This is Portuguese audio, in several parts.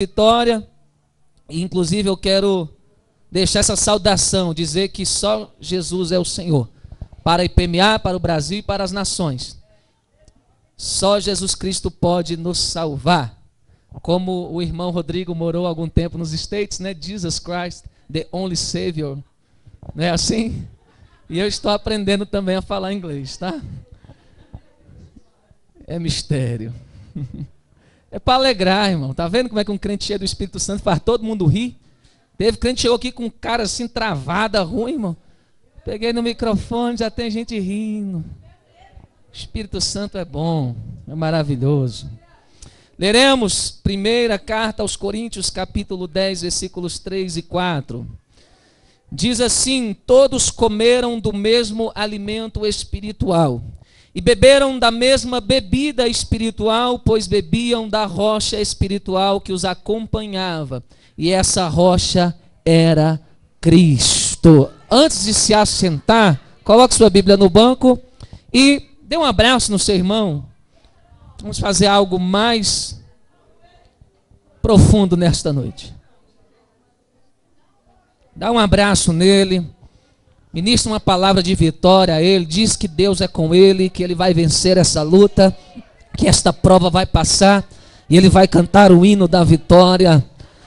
Vitória, e inclusive eu quero deixar essa saudação, dizer que só Jesus é o Senhor, para a IPMA, para o Brasil e para as nações. Só Jesus Cristo pode nos salvar. Como o irmão Rodrigo morou algum tempo nos States, né? Jesus Christ, the only Savior. Não é assim? E eu estou aprendendo também a falar inglês, tá? É mistério. É para alegrar, irmão. Tá vendo como é que um crente cheio do Espírito Santo faz todo mundo rir? Teve crente que chegou aqui com cara assim travada, ruim, irmão. Peguei no microfone, já tem gente rindo. O Espírito Santo é bom, é maravilhoso. Leremos primeira carta aos Coríntios, capítulo 10, versículos 3 e 4. Diz assim: todos comeram do mesmo alimento espiritual e beberam da mesma bebida espiritual, pois bebiam da rocha espiritual que os acompanhava, e essa rocha era Cristo. Antes de se assentar, coloque sua Bíblia no banco e dê um abraço no seu irmão. Vamos fazer algo mais profundo nesta noite. Dá um abraço nele. Ministra uma palavra de vitória a ele. Diz que Deus é com ele, que ele vai vencer essa luta, que esta prova vai passar e ele vai cantar o hino da vitória.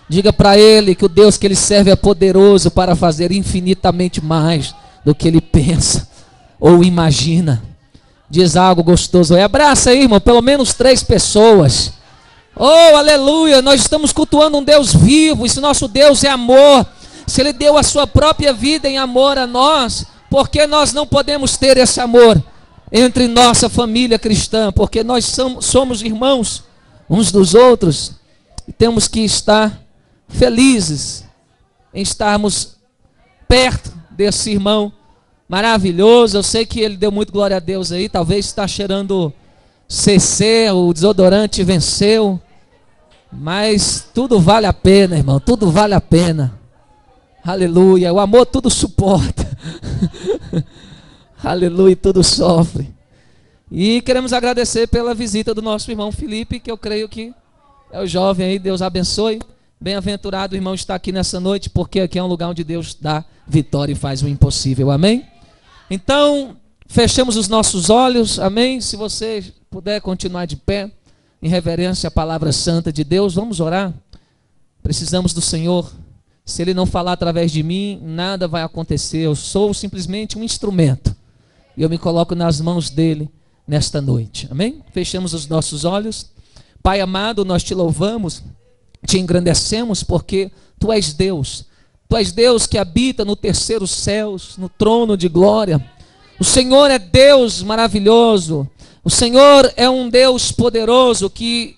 Diga para ele que o Deus que ele serve é poderoso para fazer infinitamente mais do que ele pensa ou imagina. Diz algo gostoso. Abraça aí, irmão, pelo menos 3 pessoas. Oh, aleluia, nós estamos cultuando um Deus vivo. Esse nosso Deus é amor. Se ele deu a sua própria vida em amor a nós, por que nós não podemos ter esse amor entre nossa família cristã? Porque nós somos irmãos uns dos outros e temos que estar felizes em estarmos perto desse irmão maravilhoso. Eu sei que ele deu muito glória a Deus aí, talvez está cheirando CC, o desodorante venceu, mas tudo vale a pena, irmão, tudo vale a pena. Aleluia, o amor tudo suporta. Aleluia, tudo sofre. E queremos agradecer pela visita do nosso irmão Felipe, que eu creio que é o jovem aí, Deus abençoe. Bem-aventurado o irmão está aqui nessa noite, porque aqui é um lugar onde Deus dá vitória e faz o impossível, amém? Então, fechamos os nossos olhos, amém? Se você puder continuar de pé, em reverência à palavra santa de Deus, vamos orar. Precisamos do Senhor. Se ele não falar através de mim, nada vai acontecer. Eu sou simplesmente um instrumento. E eu me coloco nas mãos dele nesta noite. Amém? Fechamos os nossos olhos. Pai amado, nós te louvamos, te engrandecemos, porque tu és Deus. Tu és Deus que habita no terceiro céus, no trono de glória. O Senhor é Deus maravilhoso. O Senhor é um Deus poderoso que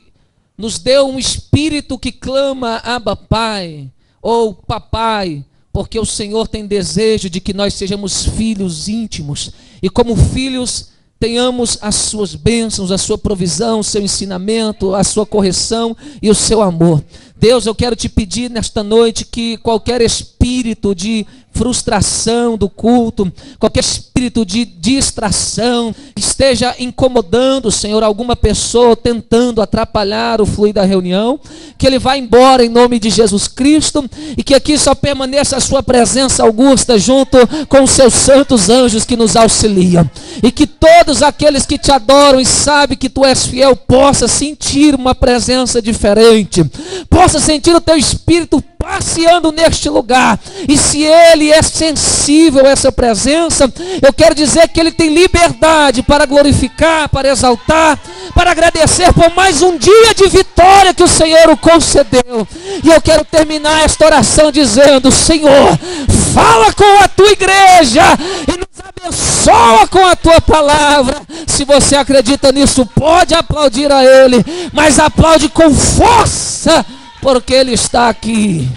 nos deu um espírito que clama: Abba, Pai, ou papai, porque o Senhor tem desejo de que nós sejamos filhos íntimos, e como filhos tenhamos as suas bênçãos, a sua provisão, o seu ensinamento, a sua correção e o seu amor. Deus, eu quero te pedir nesta noite que qualquer espírito de frustração do culto, qualquer espírito de distração esteja incomodando, Senhor, alguma pessoa, tentando atrapalhar o fluir da reunião, que ele vá embora em nome de Jesus Cristo, e que aqui só permaneça a sua presença augusta junto com os seus santos anjos que nos auxiliam, e que todos aqueles que te adoram e sabem que tu és fiel possa sentir uma presença diferente, possa sentir o teu espírito passeando neste lugar. E se ele é sensível a essa presença, eu quero dizer que ele tem liberdade para glorificar, para exaltar, para agradecer por mais um dia de vitória que o Senhor o concedeu. E eu quero terminar esta oração dizendo: Senhor, fala com a tua igreja e nos abençoa com a tua palavra. Se você acredita nisso, pode aplaudir a ele, mas aplaude com força, porque ele está aqui.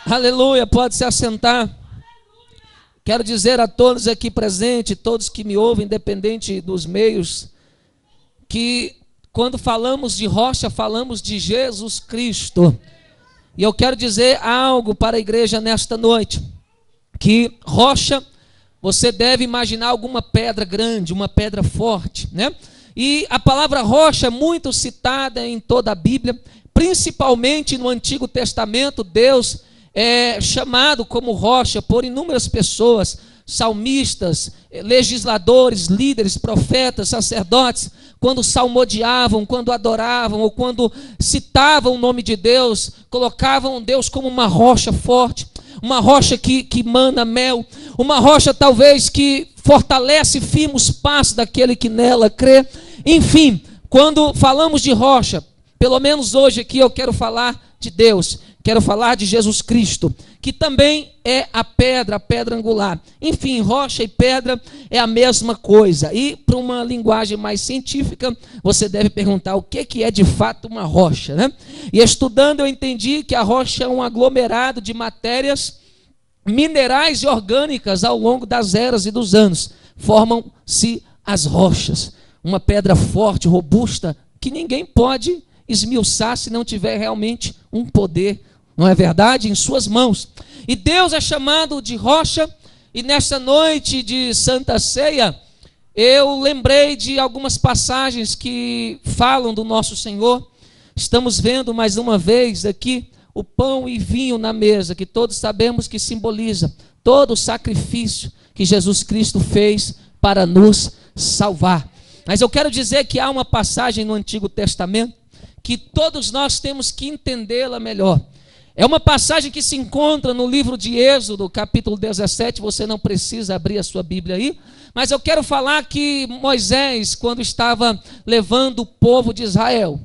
Aleluia, pode se assentar. Quero dizer a todos aqui presentes, todos que me ouvem, independente dos meios, que quando falamos de rocha, falamos de Jesus Cristo. E eu quero dizer algo para a igreja nesta noite, que rocha, você deve imaginar alguma pedra grande, uma pedra forte, né? E a palavra rocha é muito citada em toda a Bíblia, principalmente no Antigo Testamento. Deus é chamado como rocha por inúmeras pessoas, salmistas, legisladores, líderes, profetas, sacerdotes, quando salmodiavam, quando adoravam ou quando citavam o nome de Deus, colocavam Deus como uma rocha forte, uma rocha que mana mel, uma rocha talvez que fortalece firme os passos daquele que nela crê. Enfim, quando falamos de rocha, pelo menos hoje aqui eu quero falar de Deus, quero falar de Jesus Cristo, que também é a pedra angular. Enfim, rocha e pedra é a mesma coisa. E para uma linguagem mais científica, você deve perguntar o que é de fato uma rocha, né? E estudando eu entendi que a rocha é um aglomerado de matérias minerais e orgânicas ao longo das eras e dos anos. Formam-se as rochas. Uma pedra forte, robusta, que ninguém pode esmiuçar se não tiver realmente um poder, não é verdade? Em suas mãos. E Deus é chamado de rocha. E nesta noite de Santa Ceia, eu lembrei de algumas passagens que falam do nosso Senhor. Estamos vendo mais uma vez aqui o pão e vinho na mesa, que todos sabemos que simboliza todo o sacrifício que Jesus Cristo fez para nos salvar. Mas eu quero dizer que há uma passagem no Antigo Testamento que todos nós temos que entendê-la melhor. É uma passagem que se encontra no livro de Êxodo, capítulo 17, você não precisa abrir a sua Bíblia aí, mas eu quero falar que Moisés, quando estava levando o povo de Israel,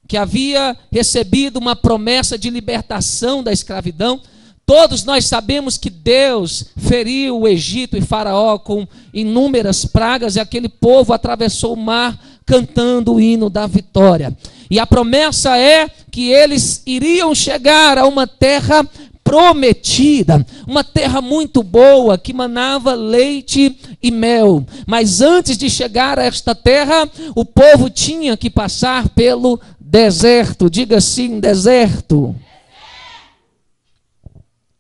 que havia recebido uma promessa de libertação da escravidão, todos nós sabemos que Deus feriu o Egito e Faraó com inúmeras pragas, e aquele povo atravessou o mar cantando o hino da vitória. E a promessa é que eles iriam chegar a uma terra prometida, uma terra muito boa, que manava leite e mel. Mas antes de chegar a esta terra, o povo tinha que passar pelo deserto. Diga assim, deserto.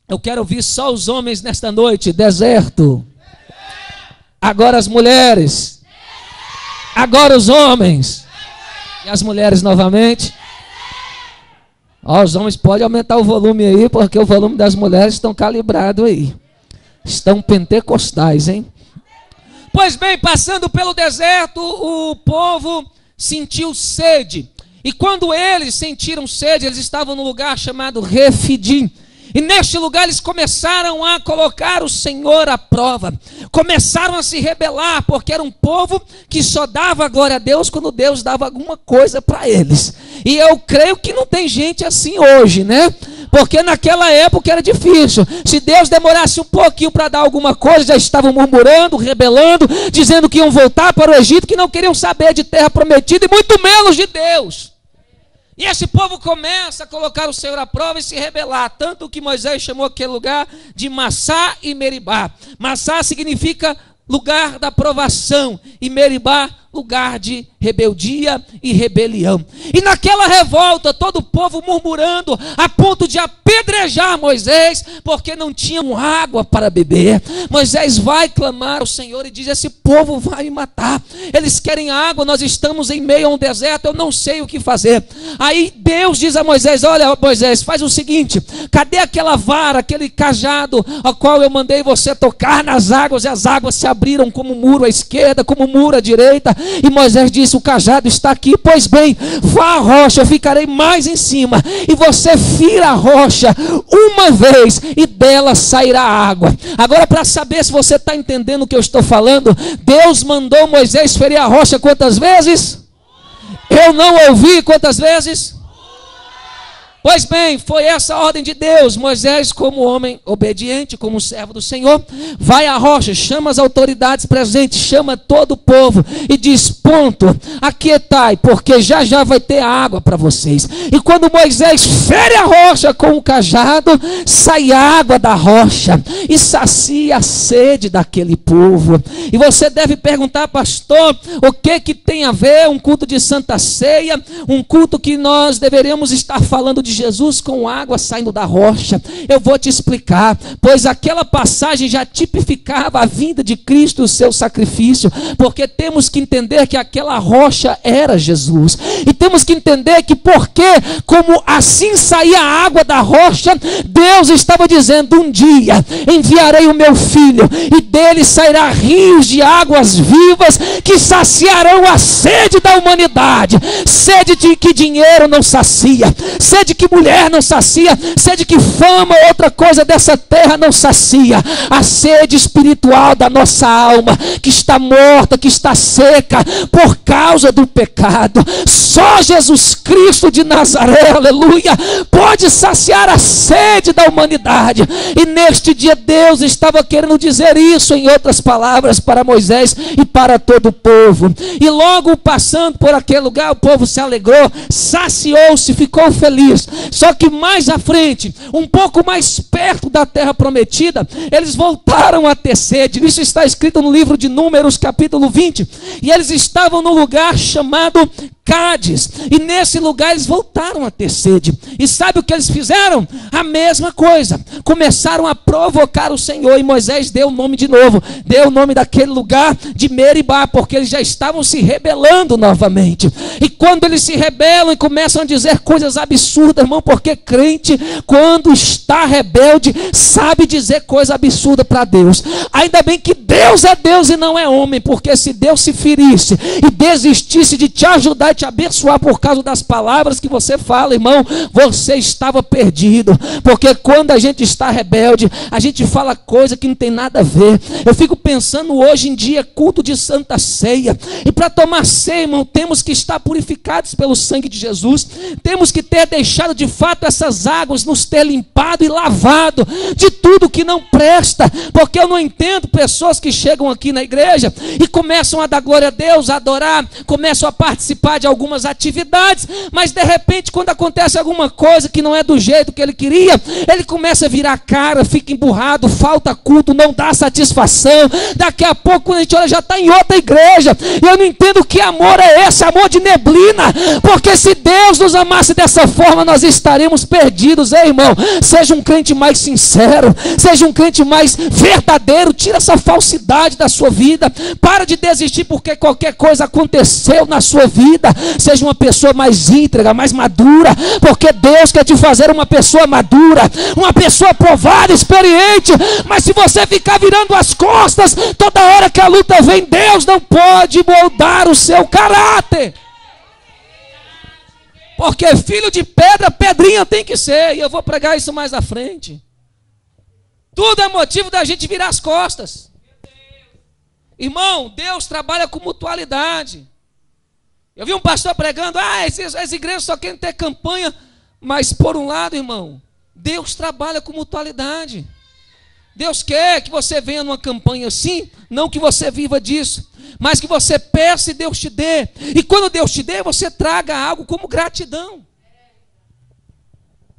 Eu quero ouvir só os homens nesta noite, deserto. Agora as mulheres. Agora os homens. E as mulheres novamente. Ó, os homens podem aumentar o volume aí, porque o volume das mulheres estão calibrado aí. Estão pentecostais, hein? Pois bem, passando pelo deserto, o povo sentiu sede. E quando eles sentiram sede, eles estavam num lugar chamado Refidim. E neste lugar eles começaram a colocar o Senhor à prova. Começaram a se rebelar, porque era um povo que só dava glória a Deus quando Deus dava alguma coisa para eles. E eu creio que não tem gente assim hoje, né? Porque naquela época era difícil. Se Deus demorasse um pouquinho para dar alguma coisa, já estavam murmurando, rebelando, dizendo que iam voltar para o Egito, que não queriam saber de terra prometida e muito menos de Deus. E esse povo começa a colocar o Senhor à prova e se rebelar, tanto que Moisés chamou aquele lugar de Massá e Meribá. Massá significa lugar da provação, e Meribá, lugar de rebeldia e rebelião. E naquela revolta, todo o povo murmurando, a ponto de apedrejar Moisés, porque não tinham água para beber. Moisés vai clamar ao Senhor e diz: esse povo vai me matar, eles querem água, nós estamos em meio a um deserto, eu não sei o que fazer. Aí Deus diz a Moisés: olha Moisés, faz o seguinte, cadê aquela vara, aquele cajado ao qual eu mandei você tocar nas águas, e as águas se abriram como muro à esquerda, como muro à direita. E Moisés disse: o cajado está aqui. Pois bem, vá à rocha, eu ficarei mais em cima, e você fira a rocha uma vez, e dela sairá água. Agora, para saber se você está entendendo o que eu estou falando, Deus mandou Moisés ferir a rocha quantas vezes? Eu não ouvi. Quantas vezes? Pois bem, foi essa a ordem de Deus. Moisés, como homem obediente, como servo do Senhor, vai à rocha, chama as autoridades presentes, chama todo o povo e diz: ponto, aquietai, porque já já vai ter água para vocês. E quando Moisés fere a rocha com o cajado, sai água da rocha e sacia a sede daquele povo. E você deve perguntar: pastor, o que tem a ver um culto de Santa Ceia, um culto que nós deveríamos estar falando de de Jesus com água saindo da rocha? Eu vou te explicar, pois aquela passagem já tipificava a vinda de Cristo e o seu sacrifício, porque temos que entender que aquela rocha era Jesus, e temos que entender que porque, como assim saía a água da rocha, Deus estava dizendo: um dia enviarei o meu filho, e dele sairá rios de águas vivas, que saciarão a sede da humanidade. Sede de que dinheiro não sacia, sede que mulher não sacia, sede que fama ou outra coisa dessa terra não sacia. A sede espiritual da nossa alma, que está morta, que está seca por causa do pecado. Só Jesus Cristo de Nazaré, aleluia, pode saciar a sede da humanidade. E neste dia Deus estava querendo dizer isso, em outras palavras, para Moisés e para todo o povo. E logo passando por aquele lugar, o povo se alegrou, saciou-se, ficou feliz. Só que mais à frente, um pouco mais perto da terra prometida, eles voltaram a ter sede. Isso está escrito no livro de Números, capítulo 20. E eles estavam no lugar chamado Cádiz, e nesse lugar eles voltaram a ter sede. E sabe o que eles fizeram? A mesma coisa, começaram a provocar o Senhor. E Moisés deu o nome de novo, deu o nome daquele lugar de Meribá, porque eles já estavam se rebelando novamente. E quando eles se rebelam e começam a dizer coisas absurdas, irmão, porque crente, quando está rebelde, sabe dizer coisa absurda para Deus. Ainda bem que Deus é Deus e não é homem, porque se Deus se ferisse e desistisse de te ajudar, te abençoar por causa das palavras que você fala, irmão, você estava perdido. Porque quando a gente está rebelde, a gente fala coisa que não tem nada a ver. Eu fico pensando, hoje em dia, culto de Santa Ceia, e para tomar ceia, irmão, temos que estar purificados pelo sangue de Jesus, temos que ter deixado de fato essas águas nos ter limpado e lavado de tudo que não presta. Porque eu não entendo pessoas que chegam aqui na igreja e começam a dar glória a Deus, a adorar, começam a participar de algumas atividades, mas de repente quando acontece alguma coisa que não é do jeito que ele queria, ele começa a virar a cara, fica emburrado, falta culto, não dá satisfação. Daqui a pouco quando a gente olha, já está em outra igreja. E eu não entendo que amor é esse, amor de neblina, porque se Deus nos amasse dessa forma, nós estaríamos perdidos. Ei, irmão, seja um crente mais sincero, seja um crente mais verdadeiro, tira essa falsidade da sua vida, para de desistir porque qualquer coisa aconteceu na sua vida. Seja uma pessoa mais íntegra, mais madura, porque Deus quer te fazer uma pessoa madura, uma pessoa provada, experiente. Mas se você ficar virando as costas toda hora que a luta vem, Deus não pode moldar o seu caráter, porque filho de pedra, pedrinha tem que ser. E eu vou pregar isso mais à frente. Tudo é motivo da gente virar as costas. Irmão, Deus trabalha com mutualidade. Eu vi um pastor pregando, as igrejas só querem ter campanha. Mas por um lado, irmão, Deus trabalha com mutualidade. Deus quer que você venha numa campanha assim, não que você viva disso, mas que você peça e Deus te dê. E quando Deus te dê, você traga algo como gratidão.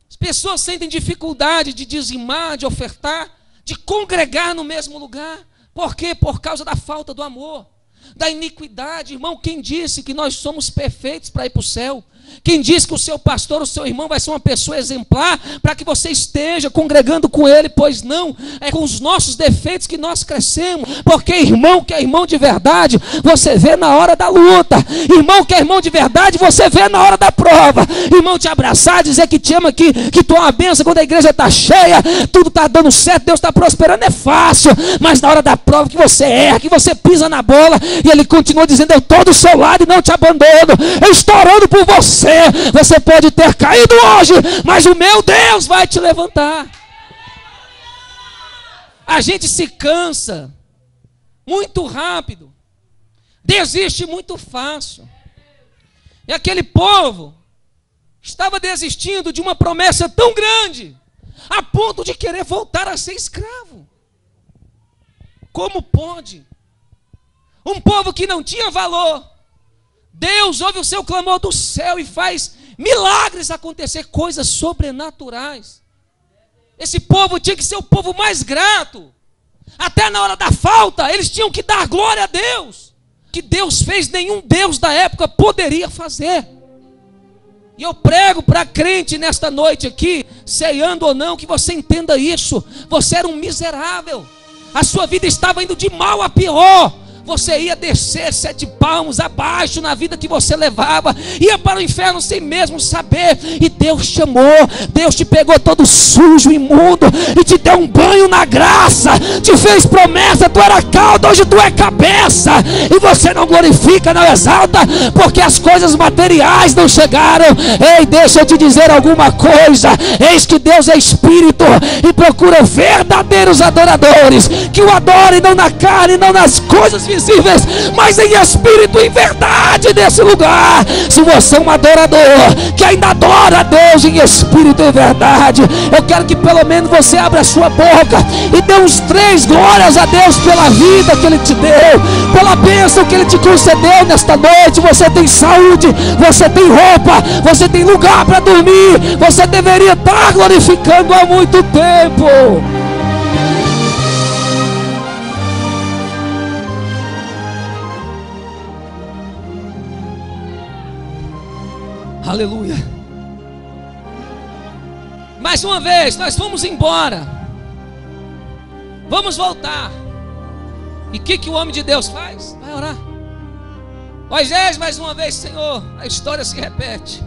As pessoas sentem dificuldade de dizimar, de ofertar, de congregar no mesmo lugar. Por quê? Por causa da falta do amor, da iniquidade. Irmão, quem disse que nós somos perfeitos para ir para o céu? Quem diz que o seu pastor, o seu irmão vai ser uma pessoa exemplar para que você esteja congregando com ele? Pois não, é com os nossos defeitos que nós crescemos. Porque irmão que é irmão de verdade, você vê na hora da luta. Irmão que é irmão de verdade, você vê na hora da prova. Irmão te abraçar, dizer que te ama, que tu é uma bênção quando a igreja está cheia, tudo está dando certo, Deus está prosperando, é fácil. Mas na hora da prova que você erra, que você pisa na bola, e ele continua dizendo, eu estou do seu lado e não te abandono, eu estou orando por você. Você pode ter caído hoje, mas o meu Deus vai te levantar. A gente se cansa muito rápido, desiste muito fácil. E aquele povo estava desistindo de uma promessa tão grande, a ponto de querer voltar a ser escravo. Como pode? Um povo que não tinha valor, Deus ouve o seu clamor do céu e faz milagres acontecer, coisas sobrenaturais. Esse povo tinha que ser o povo mais grato. Até na hora da falta, eles tinham que dar glória a Deus. Que Deus fez, nenhum Deus da época poderia fazer. E eu prego para crente nesta noite aqui, ceando ou não, que você entenda isso. Você era um miserável. A sua vida estava indo de mal a pior. Você ia descer 7 palmos abaixo na vida que você levava, ia para o inferno sem mesmo saber. E Deus chamou, Deus te pegou todo sujo, imundo, e te deu um banho na graça, te fez promessa. Tu era cauda, hoje tu é cabeça. E você não glorifica, não exalta, porque as coisas materiais não chegaram. Ei, deixa eu te dizer alguma coisa. Eis que Deus é espírito e procura verdadeiros adoradores, que o adorem não na carne, não nas coisas visíveis, mas em espírito e verdade nesse lugar. Se você é um adorador que ainda adora a Deus em espírito e verdade, eu quero que pelo menos você abra a sua boca e dê uns 3 glórias a Deus pela vida que Ele te deu, pela bênção que Ele te concedeu nesta noite. Você tem saúde, você tem roupa, você tem lugar para dormir. Você deveria estar glorificando há muito tempo. Aleluia. Mais uma vez, nós fomos embora. Vamos voltar. E o que o homem de Deus faz? Vai orar. Moisés, mais uma vez, Senhor, a história se repete.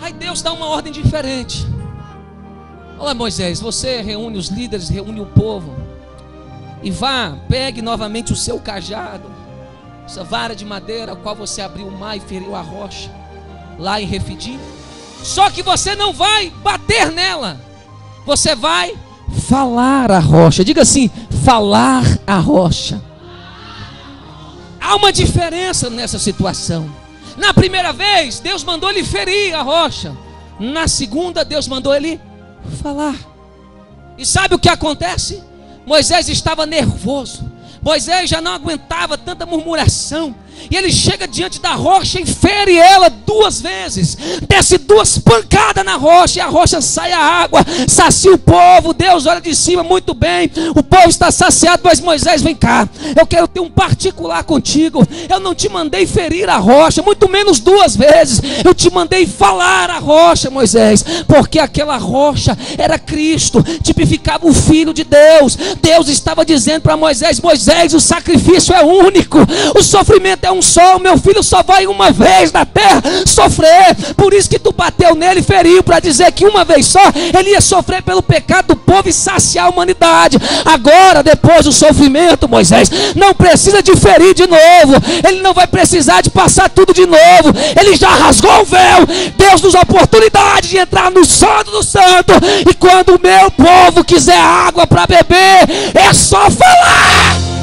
Aí Deus dá uma ordem diferente. Olha, Moisés, você reúne os líderes, reúne o povo, e vá, pegue novamente o seu cajado, essa vara de madeira, a qual você abriu o mar e feriu a rocha, lá em Refidim. Só que você não vai bater nela, você vai falar a rocha. Diga assim: falar a rocha. Há uma diferença nessa situação. Na primeira vez, Deus mandou ele ferir a rocha. Na segunda, Deus mandou ele falar. E sabe o que acontece? Moisés estava nervoso. Moisés já não aguentava tanta murmuração. E ele chega diante da rocha e fere ela 2 vezes. Desce 2 pancadas na rocha, e a rocha sai a água, sacia o povo. Deus olha de cima, muito bem, o povo está saciado. Mas Moisés, vem cá, eu quero ter um particular contigo. Eu não te mandei ferir a rocha, muito menos 2 vezes. Eu te mandei falar a rocha, Moisés, porque aquela rocha era Cristo, tipificava o Filho de Deus. Deus estava dizendo para Moisés: Moisés, o sacrifício é único, o sofrimento é um só, o meu filho só vai uma vez na terra sofrer. Por isso que tu bateu nele e feriu, para dizer que uma vez só ele ia sofrer pelo pecado do povo e saciar a humanidade. Agora, depois do sofrimento, Moisés não precisa de ferir de novo, ele não vai precisar de passar tudo de novo. Ele já rasgou o véu. Deus nos dá a oportunidade de entrar no Santo do Santo, e quando o meu povo quiser água para beber, é só falar.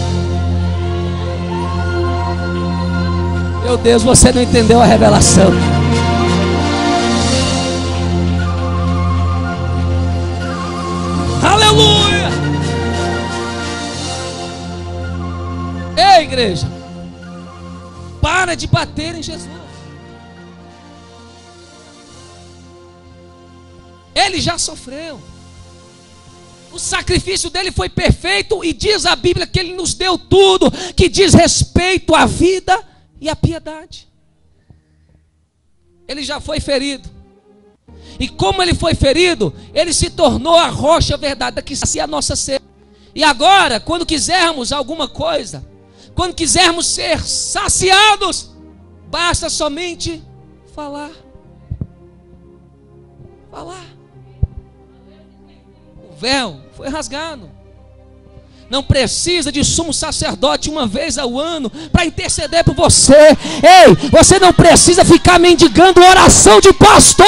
Meu Deus, você não entendeu a revelação. Aleluia! Ei, igreja, para de bater em Jesus. Ele já sofreu. O sacrifício dele foi perfeito, e diz a Bíblia que ele nos deu tudo que diz respeito à vida e a piedade. Ele já foi ferido. E como ele foi ferido, ele se tornou a rocha verdadeira que sacia a nossa sede. E agora, quando quisermos alguma coisa, quando quisermos ser saciados, basta somente falar. Falar. O véu foi rasgado. Não precisa de sumo sacerdote uma vez ao ano para interceder por você. Ei, você não precisa ficar mendigando oração de pastor.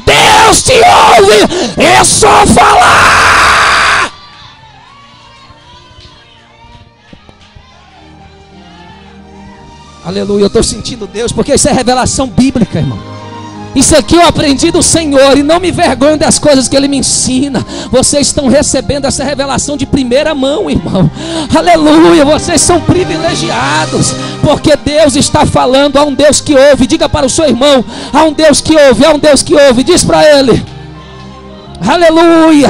Deus te ouve. É só falar. Aleluia, eu estou sentindo Deus, porque isso é revelação bíblica, irmão. Isso aqui eu aprendi do Senhor, e não me vergonho das coisas que Ele me ensina. Vocês estão recebendo essa revelação de primeira mão, irmão. Aleluia, vocês são privilegiados, porque Deus está falando a um Deus que ouve. Diga para o seu irmão: há um Deus que ouve, há um Deus que ouve. Diz para ele: aleluia.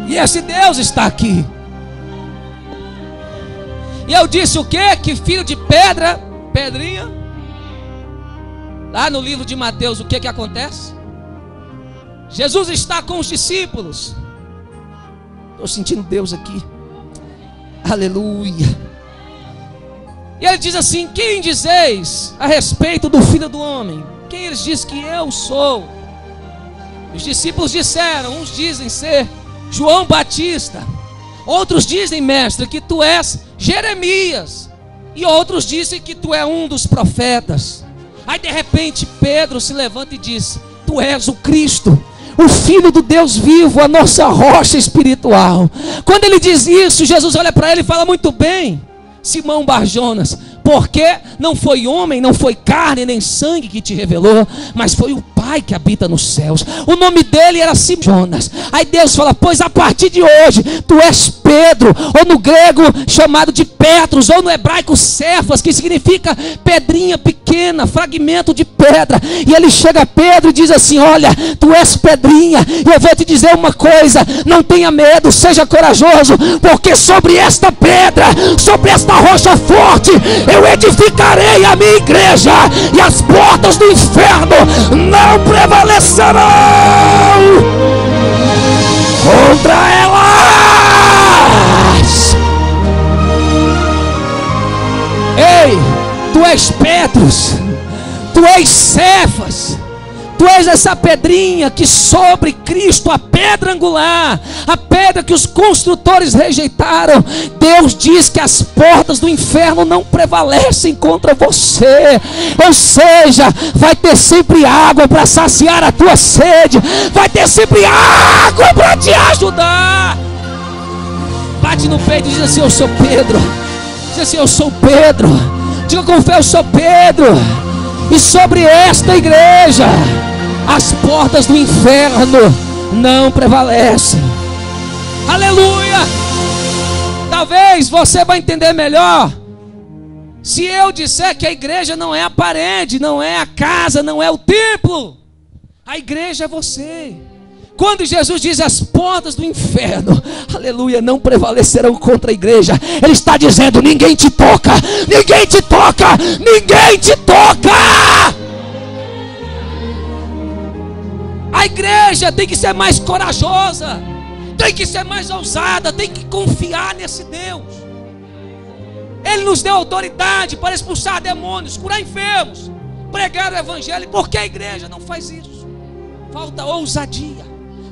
E esse Deus está aqui. E eu disse o quê? Que filho de pedra, pedrinha, Lá no livro de Mateus, o que acontece? Jesus está com os discípulos. Estou sentindo Deus aqui. Aleluia. E ele diz assim: quem dizeis a respeito do Filho do Homem? Quem eles dizem que eu sou? Os discípulos disseram, uns dizem ser João Batista, outros dizem, mestre, que tu és Jeremias, e outros dizem que tu é um dos profetas. Aí de repente Pedro se levanta e diz: tu és o Cristo, o Filho do Deus vivo, a nossa rocha espiritual. Quando ele diz isso, Jesus olha para ele e fala: muito bem, Simão Barjonas, porque não foi homem, não foi carne nem sangue que te revelou, mas foi o Pai que habita nos céus. O nome dele era Simão Jonas. Aí Deus fala: pois a partir de hoje tu és Pedro, ou no grego chamado de Petros, ou no hebraico Cefas, que significa pedrinha pequena, fragmento de pedra. E ele chega a Pedro e diz assim: olha, tu és pedrinha, e eu vou te dizer uma coisa, não tenha medo, seja corajoso, porque sobre esta pedra, sobre esta rocha forte, eu edificarei a minha igreja, e as portas do inferno não prevalecerão contra elas. Ei, tu és Petros, tu és Cefas, tu és essa pedrinha que sobre Cristo, a pedra angular, a pedra que os construtores rejeitaram. Deus diz que as portas do inferno não prevalecem contra você. Ou seja, vai ter sempre água para saciar a tua sede, vai ter sempre água para te ajudar. Bate no peito e diz assim: eu sou Pedro. Diz assim: eu sou Pedro. Diga com fé: eu sou Pedro. E sobre esta igreja as portas do inferno não prevalecem. Aleluia. Talvez você vai entender melhor se eu disser que a igreja não é a parede, não é a casa, não é o templo. A igreja é você. Quando Jesus diz as portas do inferno, aleluia, não prevalecerão contra a igreja, ele está dizendo: ninguém te toca, ninguém te toca, ninguém te toca. A igreja tem que ser mais corajosa, tem que ser mais ousada, tem que confiar nesse Deus. Ele nos deu autoridade para expulsar demônios, curar enfermos, pregar o evangelho. Por que a igreja não faz isso? Falta ousadia,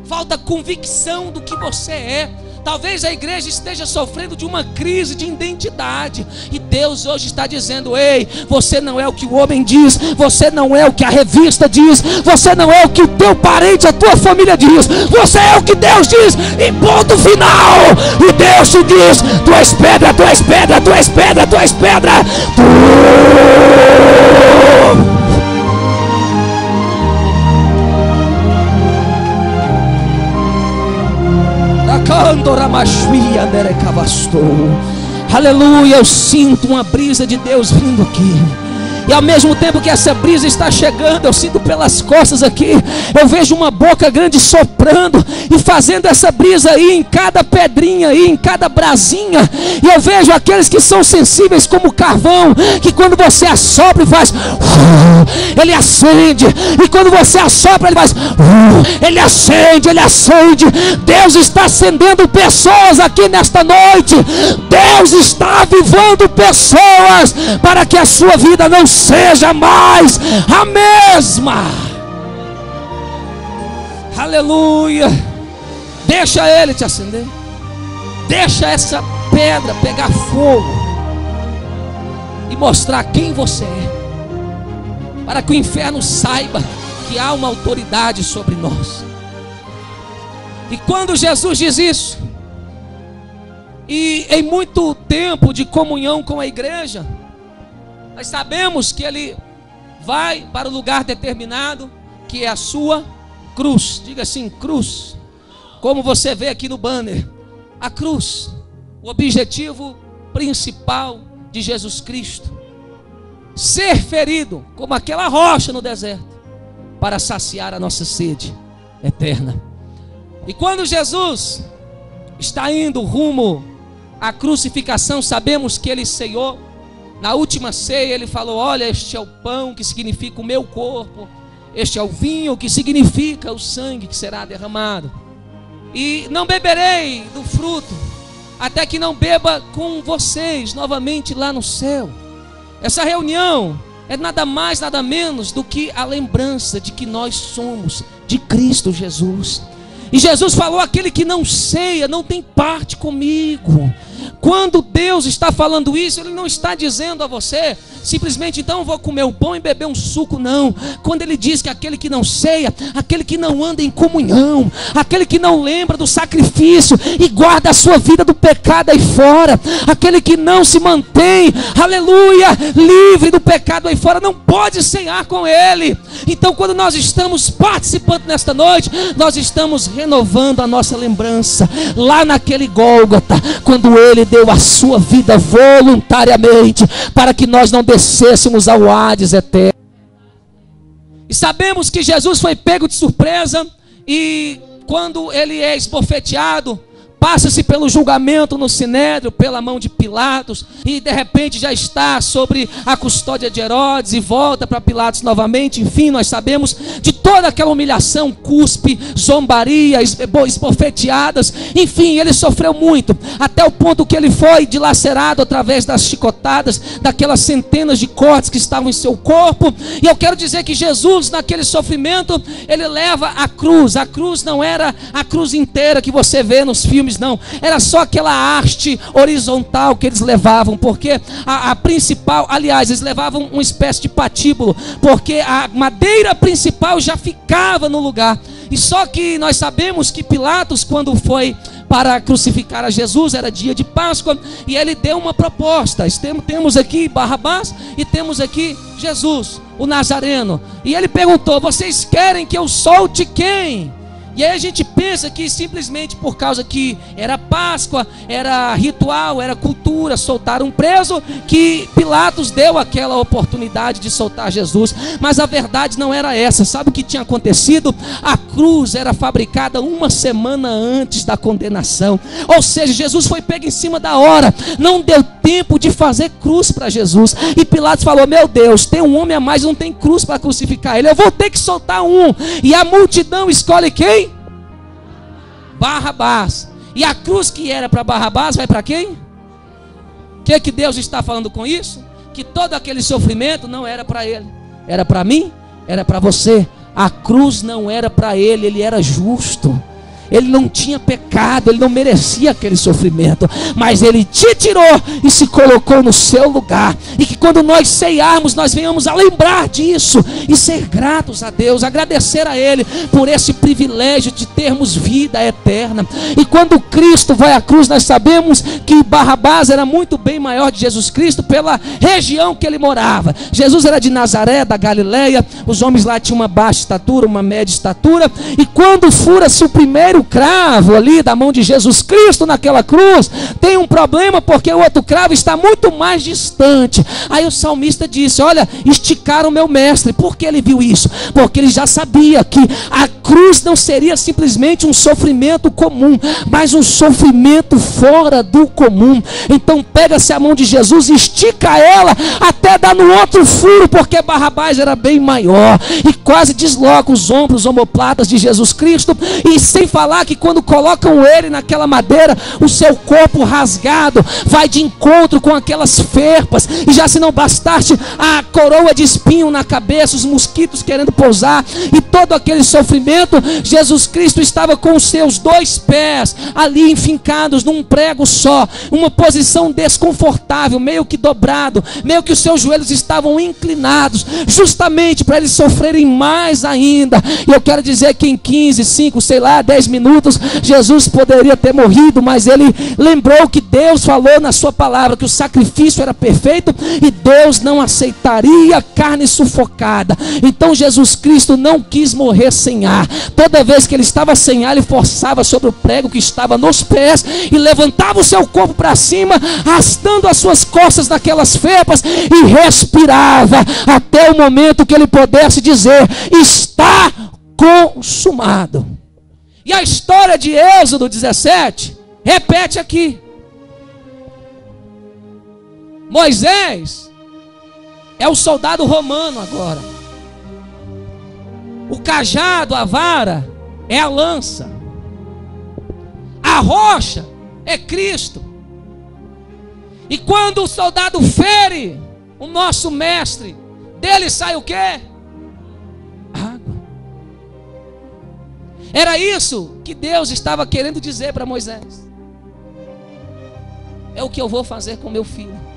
falta convicção do que você é. Talvez a igreja esteja sofrendo de uma crise de identidade, e Deus hoje está dizendo: ei, você não é o que o homem diz, você não é o que a revista diz, você não é o que o teu parente, a tua família diz, você é o que Deus diz, e ponto final. E Deus te diz: tu és pedra, tu és pedra, tu és pedra, tu és pedra, aleluia. Eu sinto uma brisa de Deus vindo aqui. E ao mesmo tempo que essa brisa está chegando, eu sinto pelas costas aqui, eu vejo uma boca grande soprando e fazendo essa brisa aí em cada pedrinha aí, em cada brasinha. E eu vejo aqueles que são sensíveis como carvão, que quando você assopra e faz, ele acende. E quando você assopra ele faz, ele acende, ele acende. Deus está acendendo pessoas aqui nesta noite. Deus está avivando pessoas para que a sua vida não seja mais a mesma. Aleluia. Deixa ele te acender, deixa essa pedra pegar fogo e mostrar quem você é, para que o inferno saiba que há uma autoridade sobre nós. E quando Jesus diz isso, e em muito tempo de comunhão com a igreja, nós sabemos que ele vai para o lugar determinado, que é a sua cruz. Diga assim: cruz. Como você vê aqui no banner, a cruz, o objetivo principal de Jesus Cristo, ser ferido como aquela rocha no deserto, para saciar a nossa sede eterna. E quando Jesus está indo rumo à crucificação, sabemos que ele ceiou Na última ceia ele falou: olha, este é o pão que significa o meu corpo, este é o vinho que significa o sangue que será derramado. E não beberei do fruto até que não beba com vocês novamente lá no céu. Essa reunião é nada mais, nada menos do que a lembrança de que nós somos de Cristo Jesus. E Jesus falou: aquele que não ceia não tem parte comigo. Quando Deus está falando isso, Ele não está dizendo a você simplesmente: então eu vou comer o pão e beber um suco. Não. Quando Ele diz que aquele que não ceia, aquele que não anda em comunhão, aquele que não lembra do sacrifício e guarda a sua vida do pecado aí fora, aquele que não se mantém, aleluia, livre do pecado aí fora, não pode cear com Ele. Então, quando nós estamos participando nesta noite, nós estamos renovando a nossa lembrança lá naquele Gólgota, quando Ele deu a sua vida voluntariamente para que nós não descêssemos ao Hades eterno. E sabemos que Jesus foi pego de surpresa, e quando ele é esbofeteado, passa-se pelo julgamento no Sinédrio, pela mão de Pilatos, e de repente já está sobre a custódia de Herodes, e volta para Pilatos novamente. Enfim, nós sabemos de toda aquela humilhação, cuspe, zombaria, esbofeteadas. Enfim, ele sofreu muito, até o ponto que ele foi dilacerado através das chicotadas, daquelas centenas de cortes que estavam em seu corpo. E eu quero dizer que Jesus, naquele sofrimento, ele leva a cruz. A cruz não era a cruz inteira que você vê nos filmes, não, era só aquela haste horizontal que eles levavam, porque a principal, aliás, eles levavam uma espécie de patíbulo, porque a madeira principal já ficava no lugar. E só que nós sabemos que Pilatos, quando foi para crucificar a Jesus, era dia de Páscoa, e ele deu uma proposta. Temos aqui Barrabás e temos aqui Jesus, o Nazareno. E ele perguntou: vocês querem que eu solte quem? E aí a gente pensa que simplesmente por causa que era Páscoa, era ritual, era cultura, soltar um preso, que Pilatos deu aquela oportunidade de soltar Jesus. Mas a verdade não era essa. Sabe o que tinha acontecido? A cruz era fabricada uma semana antes da condenação. Ou seja, Jesus foi pego em cima da hora. Não deu tempo de fazer cruz para Jesus. E Pilatos falou: meu Deus, tem um homem a mais, não tem cruz para crucificar ele, eu vou ter que soltar um. E a multidão escolhe quem? Barrabás. E a cruz que era para Barrabás vai para quem? O que Deus está falando com isso? Que todo aquele sofrimento não era para ele, era para mim, era para você. A cruz não era para ele, ele era justo. Ele não tinha pecado, ele não merecia aquele sofrimento, mas ele te tirou e se colocou no seu lugar. E que quando nós ceiarmos, nós venhamos a lembrar disso e ser gratos a Deus, agradecer a Ele por esse privilégio de termos vida eterna. E quando Cristo vai à cruz, nós sabemos que Barrabás era muito bem maior de Jesus Cristo pela região que ele morava. Jesus era de Nazaré, da Galileia. Os homens lá tinham uma baixa estatura, uma média estatura, e quando fura-se o primeiro cravo ali da mão de Jesus Cristo naquela cruz, tem um problema, porque o outro cravo está muito mais distante. Aí o salmista disse: olha, esticaram o meu mestre. Por que ele viu isso? Porque ele já sabia que a cruz não seria simplesmente um sofrimento comum, mas um sofrimento fora do comum. Então pega-se a mão de Jesus e estica ela até dar no outro furo, porque Barrabás era bem maior, e quase desloca os ombros omoplatas de Jesus Cristo. E sem falar que quando colocam ele naquela madeira, o seu corpo rasgado vai de encontro com aquelas ferpas, e já se não bastasse a coroa de espinho na cabeça, os mosquitos querendo pousar, e todo aquele sofrimento, Jesus Cristo estava com os seus dois pés ali enfincados num prego só, uma posição desconfortável, meio que dobrado, meio que os seus joelhos estavam inclinados, justamente para eles sofrerem mais ainda. E eu quero dizer que em 15, 5, sei lá, 10 minutos, Jesus poderia ter morrido, mas ele lembrou que Deus falou na sua palavra que o sacrifício era perfeito e Deus não aceitaria carne sufocada. Então Jesus Cristo não quis morrer sem ar. Toda vez que ele estava sem ar, ele forçava sobre o prego que estava nos pés e levantava o seu corpo para cima, arrastando as suas costas naquelas ferpas, e respirava até o momento que ele pudesse dizer: está consumado. E a história de Êxodo 17 repete aqui. Moisés é o soldado romano agora. O cajado, a vara, é a lança. A rocha é Cristo. E quando o soldado fere o nosso mestre, dele sai o quê? Água. Era isso que Deus estava querendo dizer para Moisés. É o que eu vou fazer com meu filho.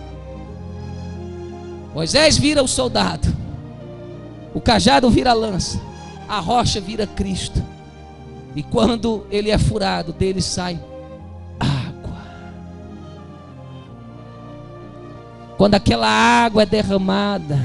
Moisés vira o soldado, o cajado vira a lança, a rocha vira Cristo. E quando ele é furado, dele sai água. Quando aquela água é derramada,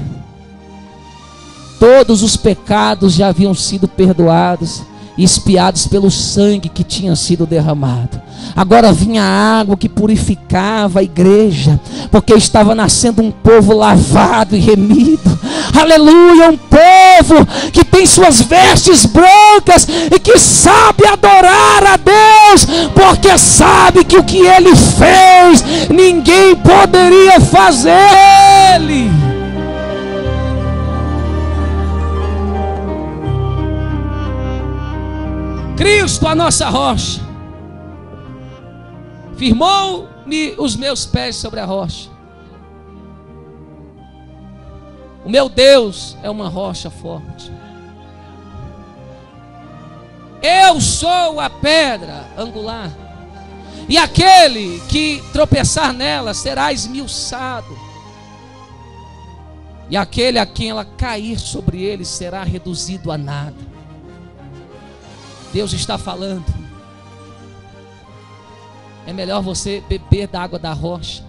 todos os pecados já haviam sido perdoados e expiados pelo sangue que tinha sido derramado. Agora vinha a água que purificava a igreja, porque estava nascendo um povo lavado e remido. Aleluia, um povo que tem suas vestes brancas e que sabe adorar a Deus, porque sabe que o que Ele fez, ninguém poderia fazer. Ele Cristo, a nossa rocha, firmou-me os meus pés sobre a rocha. O meu Deus é uma rocha forte. Eu sou a pedra angular, e aquele que tropeçar nela será esmiuçado, e aquele a quem ela cair sobre ele será reduzido a nada. Deus está falando. É melhor você beber da água da rocha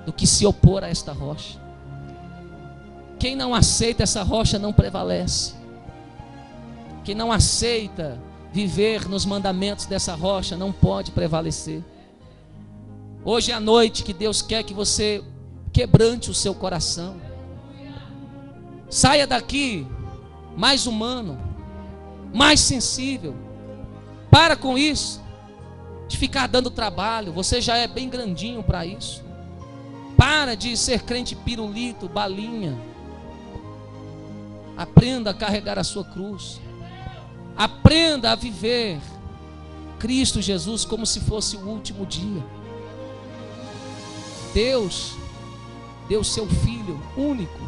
do que se opor a esta rocha. Quem não aceita essa rocha não prevalece. Quem não aceita viver nos mandamentos dessa rocha não pode prevalecer. Hoje é a noite que Deus quer que você quebrante o seu coração. Saia daqui mais humano, mais sensível. Para com isso de ficar dando trabalho. Você já é bem grandinho para isso. Para de ser crente pirulito, balinha. Aprenda a carregar a sua cruz. Aprenda a viver Cristo Jesus como se fosse o último dia. Deus deu seu Filho único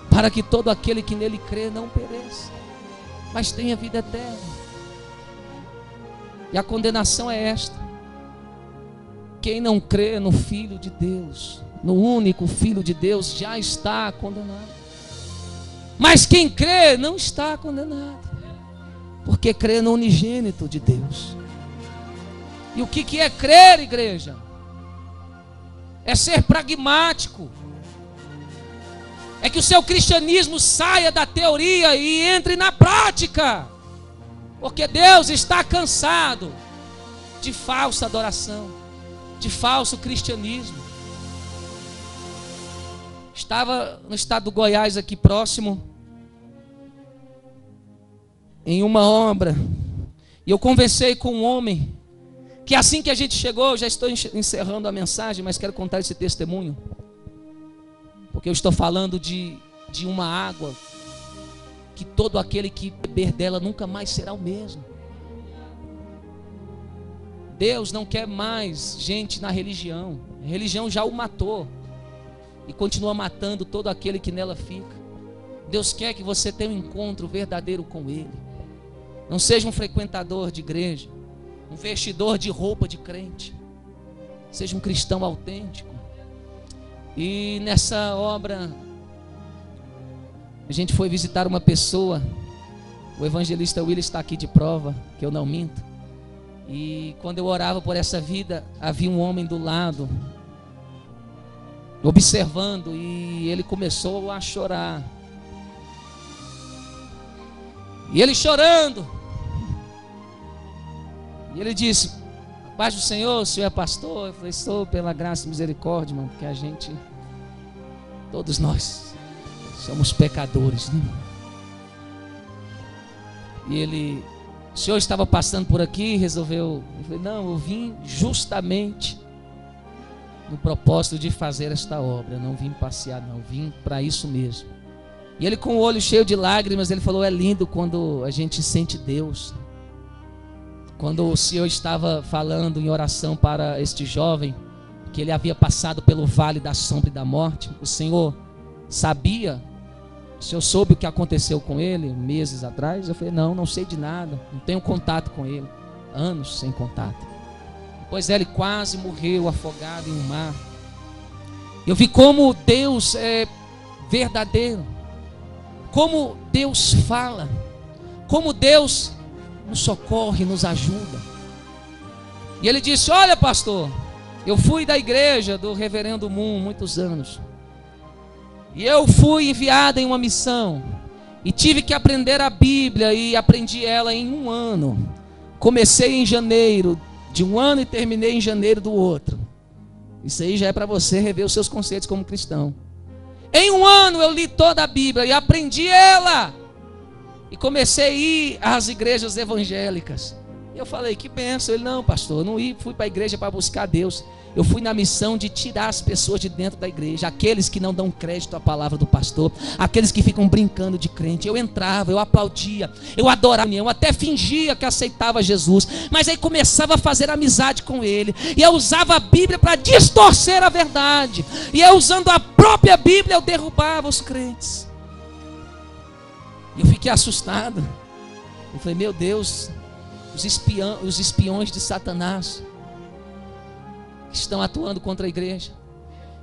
para que todo aquele que nele crê não pereça, mas tenha vida eterna. E a condenação é esta: quem não crê no Filho de Deus, no único Filho de Deus, já está condenado. Mas quem crê não está condenado, porque crê no unigênito de Deus. E o que é crer, igreja? É ser pragmático. É que o seu cristianismo saia da teoria e entre na prática. Porque Deus está cansado de falsa adoração, de falso cristianismo. Estava no estado do Goiás, aqui próximo, em uma obra, e eu conversei com um homem, que assim que a gente chegou, já estou encerrando a mensagem, mas quero contar esse testemunho, porque eu estou falando de uma água que todo aquele que beber dela nunca mais será o mesmo. Deus não quer mais gente na religião. A religião já o matou e continua matando todo aquele que nela fica. Deus quer que você tenha um encontro verdadeiro com Ele. Não seja um frequentador de igreja, um vestidor de roupa de crente. Seja um cristão autêntico. E nessa obra a gente foi visitar uma pessoa. O evangelista Willis está aqui de prova, que eu não minto. E quando eu orava por essa vida, havia um homem do lado, observando, e ele começou a chorar. E ele chorando, e ele disse: paz do Senhor, o senhor é pastor? Eu falei: sou, pela graça e misericórdia, mano, porque a gente, todos nós somos pecadores, né? E ele: o senhor estava passando por aqui e resolveu? Eu falei: não, eu vim justamente no propósito de fazer esta obra. Eu não vim passear, não, vim para isso mesmo. E ele, com o olho cheio de lágrimas, ele falou: é lindo quando a gente sente Deus. Quando o Senhor estava falando em oração para este jovem, que ele havia passado pelo vale da sombra e da morte, o Senhor sabia, o Senhor soube o que aconteceu com ele meses atrás. Eu falei: não sei de nada, não tenho contato com ele, anos sem contato. Pois ele quase morreu afogado em um mar. Eu vi como Deus é verdadeiro, como Deus fala, como Deus nos socorre, nos ajuda. E ele disse: olha, pastor, eu fui da igreja do reverendo Moon muitos anos, e eu fui enviado em uma missão, e tive que aprender a Bíblia, e aprendi ela em um ano. Comecei em janeiro de um ano e terminei em janeiro do outro. Isso aí já é para você rever os seus conceitos como cristão. Em um ano eu li toda a Bíblia e aprendi ela, e comecei a ir às igrejas evangélicas. E eu falei: que bênção. Ele: não, pastor, eu não fui para a igreja para buscar Deus. Eu fui na missão de tirar as pessoas de dentro da igreja, aqueles que não dão crédito à palavra do pastor, aqueles que ficam brincando de crente. Eu entrava, eu aplaudia, eu adorava, eu até fingia que aceitava Jesus, mas aí começava a fazer amizade com ele, e eu usava a Bíblia para distorcer a verdade, e eu, usando a própria Bíblia, eu derrubava os crentes. E eu fiquei assustado. Eu falei: meu Deus, os espiões de Satanás estão atuando contra a igreja.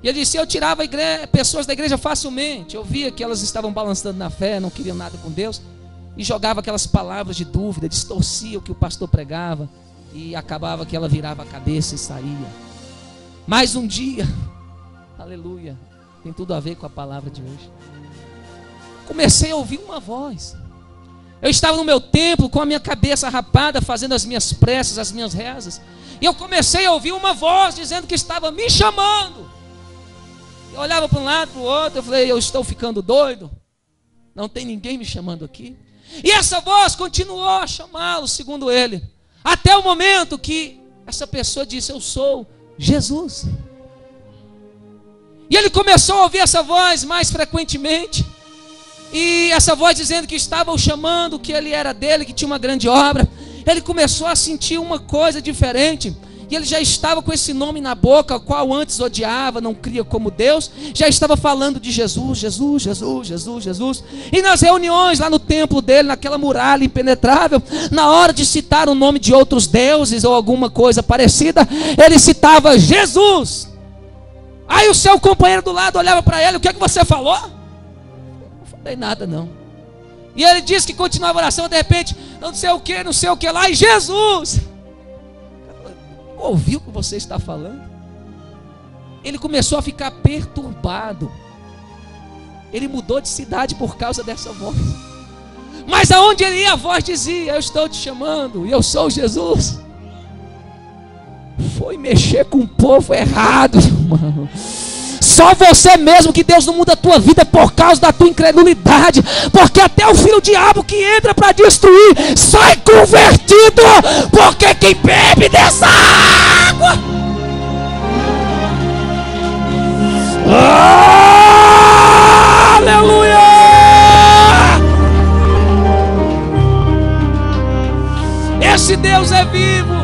E ele disse: eu tirava pessoas da igreja facilmente. Eu via que elas estavam balançando na fé, não queriam nada com Deus, e jogava aquelas palavras de dúvida, distorcia o que o pastor pregava, e acabava que ela virava a cabeça e saía. Mas um dia, aleluia, tem tudo a ver com a palavra de hoje, comecei a ouvir uma voz. Eu estava no meu templo com a minha cabeça rapada, fazendo as minhas preces, as minhas rezas, e eu comecei a ouvir uma voz dizendo que estava me chamando. Eu olhava para um lado, para o outro, eu falei: eu estou ficando doido? Não tem ninguém me chamando aqui? E essa voz continuou a chamá-lo, segundo ele, até o momento que essa pessoa disse: eu sou Jesus. E ele começou a ouvir essa voz mais frequentemente, e essa voz dizendo que estava o chamando, que ele era dele, que tinha uma grande obra. Ele começou a sentir uma coisa diferente, e ele já estava com esse nome na boca, o qual antes odiava, não cria como Deus, já estava falando de Jesus, Jesus, Jesus, Jesus, Jesus. E nas reuniões lá no templo dele, naquela muralha impenetrável, na hora de citar o nome de outros deuses ou alguma coisa parecida, ele citava Jesus. Aí o seu companheiro do lado olhava para ele: o que é que você falou? Não falei nada, não. E ele disse que continuava a oração, de repente, não sei o que lá, e Jesus ouviu o que você está falando. Ele começou a ficar perturbado. Ele mudou de cidade por causa dessa voz. Mas aonde ele ia, a voz dizia: eu estou te chamando, e eu sou Jesus. Foi mexer com o povo errado, irmão. Só você mesmo, que Deus não muda a tua vida por causa da tua incredulidade, porque até o filho diabo que entra para destruir sai convertido, porque quem bebe dessa água, aleluia, esse Deus é vivo.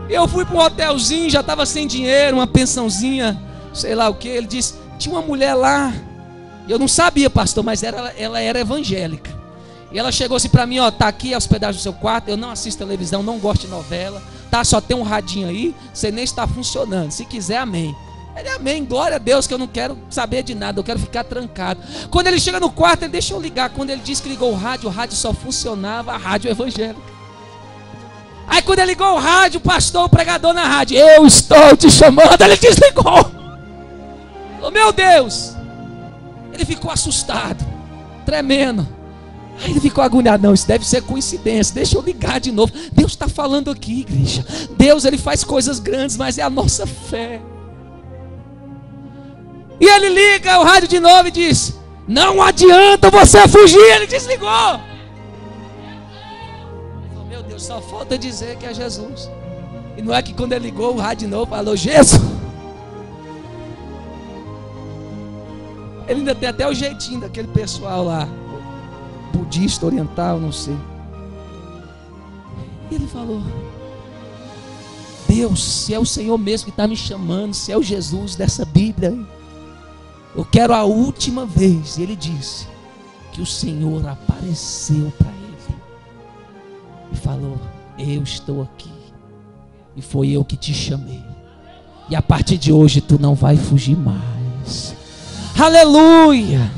Eu fui para um hotelzinho, já estava sem dinheiro, uma pensãozinha, sei lá o que. Ele disse: tinha uma mulher lá. Eu não sabia, pastor, mas ela era evangélica. E ela chegou assim para mim: ó, tá aqui a hospedagem do seu quarto. Eu não assisto televisão, não gosto de novela, tá? Só tem um radinho aí, você nem está funcionando. Se quiser, amém. Ele: amém, glória a Deus, que eu não quero saber de nada, eu quero ficar trancado. Quando ele chega no quarto, ele: deixa eu ligar. Quando ele disse que ligou o rádio só funcionava a rádio evangélica. Aí quando ele ligou o rádio, o pastor, o pregador na rádio: eu estou te chamando. Ele desligou. Oh, meu Deus. Ele ficou assustado, tremendo. Aí ele ficou agoniado: não, isso deve ser coincidência, deixa eu ligar de novo. Deus está falando aqui, igreja. Deus, ele faz coisas grandes, mas é a nossa fé. E ele liga o rádio de novo e diz: não adianta você fugir. Ele desligou. Meu Deus, só falta dizer que é Jesus. E não é que quando ele ligou o rádio de novo, falou: Jesus. Ele ainda tem até o jeitinho daquele pessoal lá, budista, oriental, não sei. E ele falou: Deus, se é o Senhor mesmo que está me chamando, se é o Jesus dessa Bíblia, eu quero a última vez. E ele disse que o Senhor apareceu para ele e falou: eu estou aqui, e foi eu que te chamei, e a partir de hoje tu não vai fugir mais. Aleluia!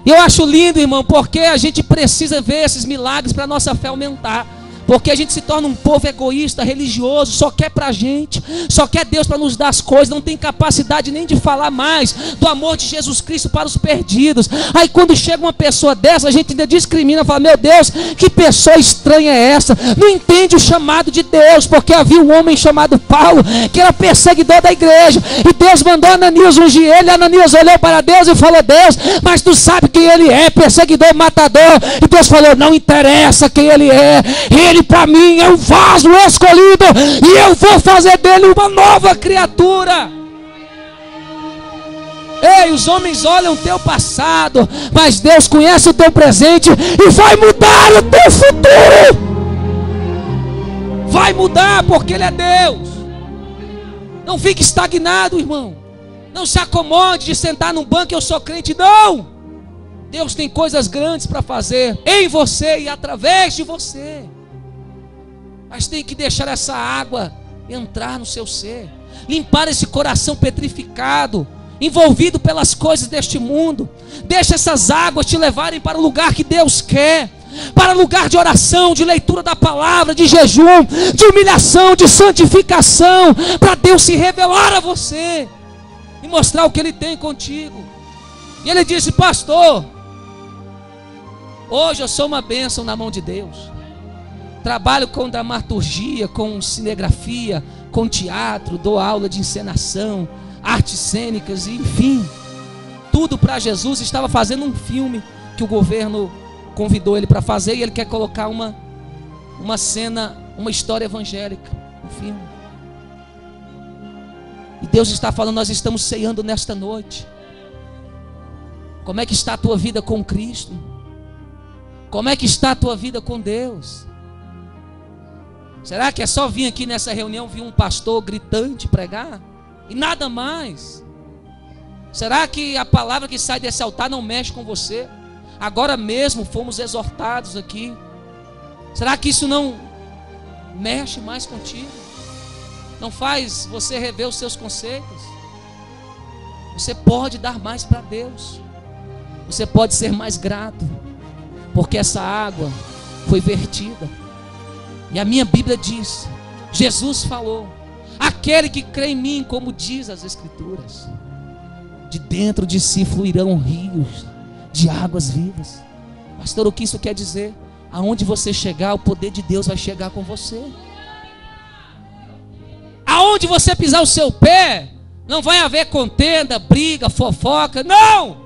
Eu acho lindo, irmão, porque a gente precisa ver esses milagres para a nossa fé aumentar. Porque a gente se torna um povo egoísta, religioso, só quer pra gente, só quer Deus para nos dar as coisas, não tem capacidade nem de falar mais do amor de Jesus Cristo para os perdidos. Aí quando chega uma pessoa dessa, a gente ainda discrimina, fala: meu Deus, que pessoa estranha é essa? Não entende o chamado de Deus, porque havia um homem chamado Paulo, que era perseguidor da igreja, e Deus mandou Ananias ungir ele. Ananias olhou para Deus e falou: Deus, mas tu sabe quem ele é, perseguidor, matador. E Deus falou: não interessa quem ele é, ele para mim é um vaso escolhido, e eu vou fazer dele uma nova criatura. Ei, os homens olham o teu passado, mas Deus conhece o teu presente e vai mudar o teu futuro. Vai mudar, porque Ele é Deus. Não fique estagnado, irmão. Não se acomode de sentar num banco: eu sou crente. Não. Deus tem coisas grandes para fazer em você e através de você. Mas tem que deixar essa água entrar no seu ser, limpar esse coração petrificado, envolvido pelas coisas deste mundo. Deixa essas águas te levarem para o lugar que Deus quer, para o lugar de oração, de leitura da palavra, de jejum, de humilhação, de santificação, para Deus se revelar a você e mostrar o que Ele tem contigo. E ele disse: pastor, hoje eu sou uma bênção na mão de Deus. Trabalho com dramaturgia, com cinegrafia, com teatro, dou aula de encenação, artes cênicas, enfim, tudo para Jesus. Estava fazendo um filme que o governo convidou ele para fazer, e ele quer colocar uma cena, uma história evangélica, um filme. E Deus está falando: nós estamos ceando nesta noite. Como é que está a tua vida com Cristo? Como é que está a tua vida com Deus? Será que é só vir aqui nessa reunião, vir um pastor gritante pregar e nada mais? Será que a palavra que sai desse altar não mexe com você? Agora mesmo fomos exortados aqui. Será que isso não mexe mais contigo? Não faz você rever os seus conceitos? Você pode dar mais para Deus. Você pode ser mais grato, porque essa água foi vertida. E a minha Bíblia diz, Jesus falou: aquele que crê em mim, como diz as Escrituras, de dentro de si fluirão rios de águas vivas. Pastor, o que isso quer dizer? Aonde você chegar, o poder de Deus vai chegar com você. Aonde você pisar o seu pé, não vai haver contenda, briga, fofoca. Não!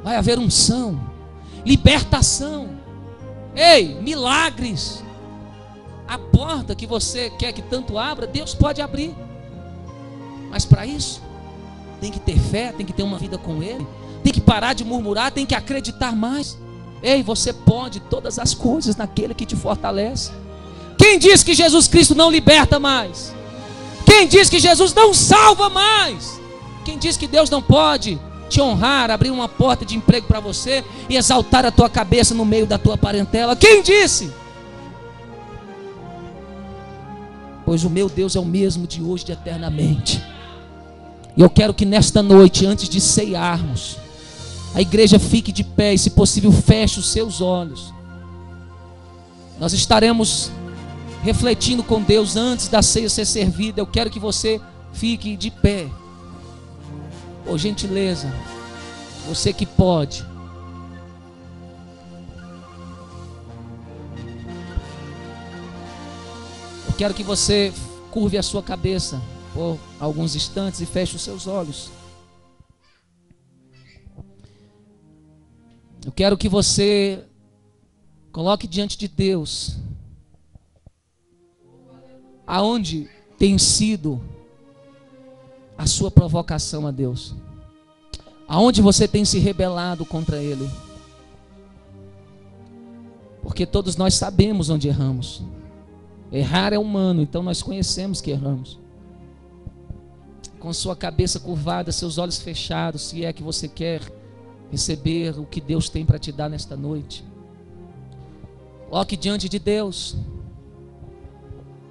Vai haver unção, libertação. Ei, milagres. A porta que você quer que tanto abra, Deus pode abrir. Mas para isso, tem que ter fé, tem que ter uma vida com Ele, tem que parar de murmurar, tem que acreditar mais. Ei, você pode todas as coisas naquele que te fortalece. Quem diz que Jesus Cristo não liberta mais? Quem diz que Jesus não salva mais? Quem diz que Deus não pode te honrar, abrir uma porta de emprego para você e exaltar a tua cabeça no meio da tua parentela? Quem disse? Pois o meu Deus é o mesmo de hoje, de eternamente. E eu quero que nesta noite, antes de ceiarmos, a igreja fique de pé e, se possível, feche os seus olhos. Nós estaremos refletindo com Deus antes da ceia ser servida. Eu quero que você fique de pé. Por gentileza, você que pode. Eu quero que você curve a sua cabeça por alguns instantes e feche os seus olhos. Eu quero que você coloque diante de Deus Aonde tem sido a sua provocação a Deus? Aonde você tem se rebelado contra Ele? Porque todos nós sabemos onde erramos. Errar é humano, então nós conhecemos que erramos. Com sua cabeça curvada, seus olhos fechados, se é que você quer receber o que Deus tem para te dar nesta noite. Coloque diante de Deus.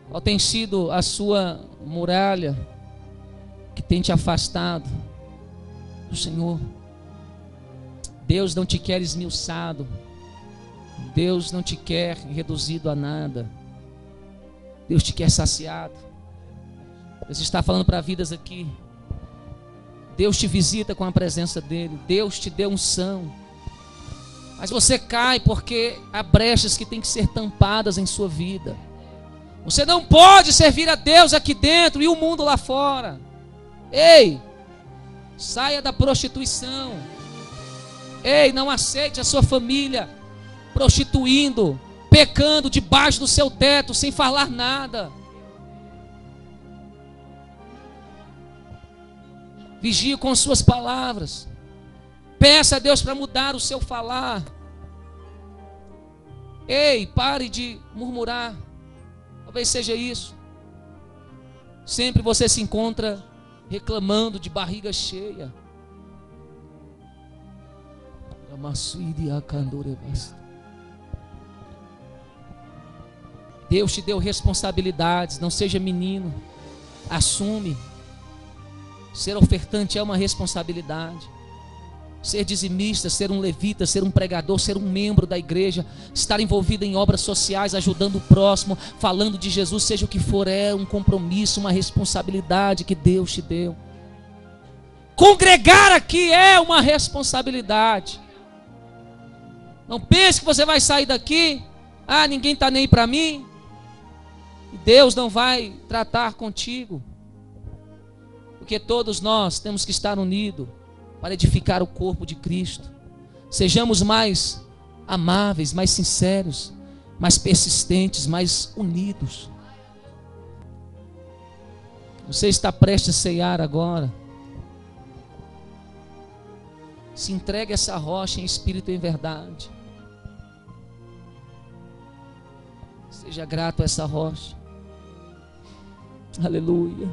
Qual tem sido a sua muralha que tem te afastado do Senhor? Deus não te quer esmiuçado. Deus não te quer reduzido a nada. Deus te quer saciado. Deus está falando para vidas aqui. Deus te visita com a presença dEle. Deus te deu unção. Mas você cai porque há brechas que têm que ser tampadas em sua vida. Você não pode servir a Deus aqui dentro e o mundo lá fora. Ei, saia da prostituição. Ei, não aceite a sua família prostituindo, pecando debaixo do seu teto, sem falar nada. Vigie com suas palavras. Peça a Deus para mudar o seu falar. Ei, pare de murmurar. Talvez seja isso. Sempre você se encontra reclamando de barriga cheia. Deus te deu responsabilidades. Não seja menino. Assume. Ser ofertante é uma responsabilidade. Ser dizimista, ser um levita, ser um pregador, ser um membro da igreja, estar envolvido em obras sociais, ajudando o próximo, falando de Jesus, seja o que for, é um compromisso, uma responsabilidade que Deus te deu. Congregar aqui é uma responsabilidade. Não pense que você vai sair daqui, ninguém está nem aí para mim, e Deus não vai tratar contigo. Porque todos nós temos que estar unidos para edificar o corpo de Cristo. Sejamos mais amáveis, mais sinceros, mais persistentes, mais unidos. Você está prestes a ceiar agora. Se entregue a essa rocha em espírito e em verdade. Seja grato a essa rocha. Aleluia.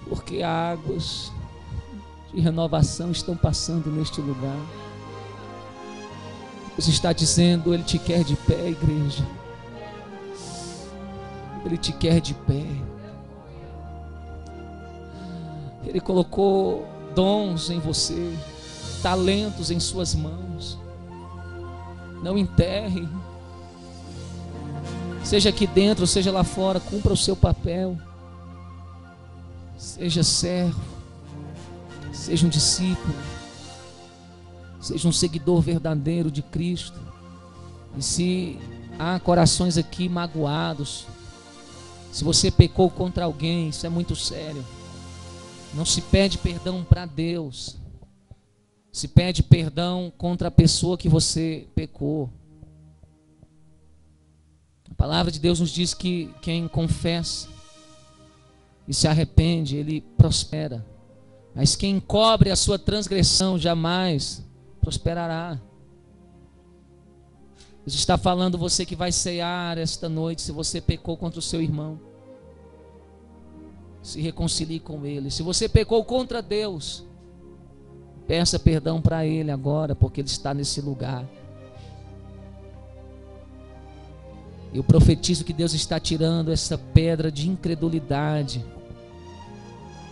Porque águas de renovação estão passando neste lugar. Deus está dizendo, Ele te quer de pé, igreja. Ele te quer de pé. Ele colocou dons em você, talentos em suas mãos. Não enterre. Seja aqui dentro, seja lá fora, cumpra o seu papel. Seja servo, seja um discípulo, seja um seguidor verdadeiro de Cristo. E se há corações aqui magoados, se você pecou contra alguém, isso é muito sério. Não se pede perdão para Deus, se pede perdão contra a pessoa que você pecou. A palavra de Deus nos diz que quem confessa e se arrepende, ele prospera. Mas quem encobre a sua transgressão jamais prosperará. Deus está falando, você que vai cear esta noite, se você pecou contra o seu irmão, se reconcilie com ele. Se você pecou contra Deus, peça perdão para Ele agora, porque Ele está nesse lugar. Eu profetizo que Deus está tirando essa pedra de incredulidade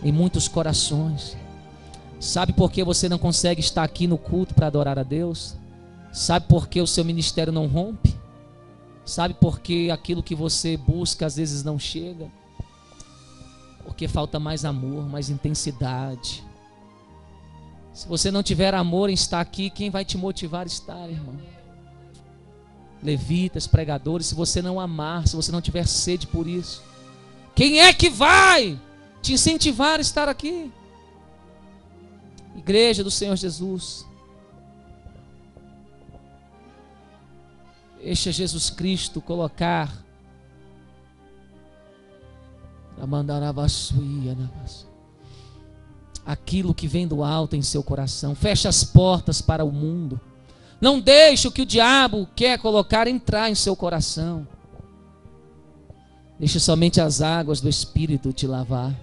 em muitos corações. Sabe por que você não consegue estar aqui no culto para adorar a Deus? Sabe por que o seu ministério não rompe? Sabe por que aquilo que você busca às vezes não chega? Porque falta mais amor, mais intensidade. Se você não tiver amor em estar aqui, quem vai te motivar a estar, irmão? Levitas, pregadores, se você não amar, se você não tiver sede por isso, quem é que vai te incentivar a estar aqui? Igreja do Senhor Jesus, deixa Jesus Cristo colocar Aquilo que vem do alto em seu coração. Feche as portas para o mundo. Não deixe o que o diabo quer colocar entrar em seu coração. Deixe somente as águas do Espírito te lavar.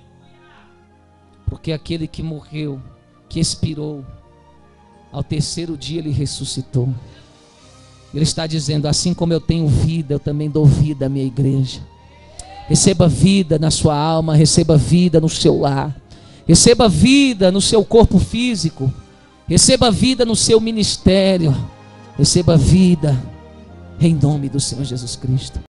Porque aquele que morreu, que expirou, ao terceiro dia ele ressuscitou. Ele está dizendo: assim como eu tenho vida, eu também dou vida à minha igreja. Receba vida na sua alma, receba vida no seu lar, receba vida no seu corpo físico, receba vida no seu ministério, receba vida em nome do Senhor Jesus Cristo.